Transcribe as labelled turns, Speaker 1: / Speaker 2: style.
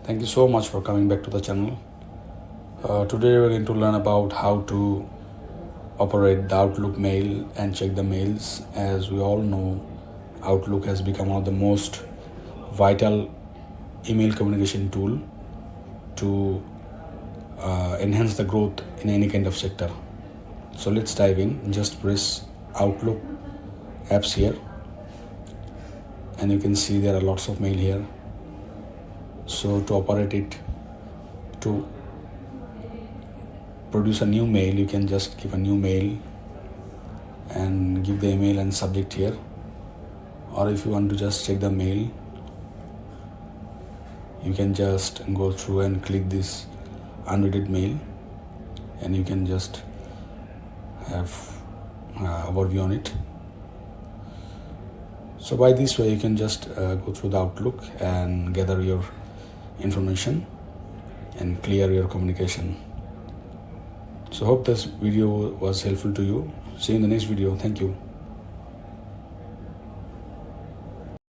Speaker 1: Thank you so much for coming back to the channel. Today we're going to learn about how to operate the Outlook mail and check the mails. As we all know, Outlook has become one of the most vital email communication tool to enhance the growth in any kind of sector. So let's dive in. Just press Outlook apps here, and you can see there are lots of mail here. So to operate it, to produce a new mail, you can just give a new mail and give the email and subject here. Or if you want to just check the mail, you can just go through and click this unread mail, and you can just have overview on it. So by this way you can just go through the Outlook and gather your information and clear your communication. So hope this video was helpful to you. See you in the next video. Thank you.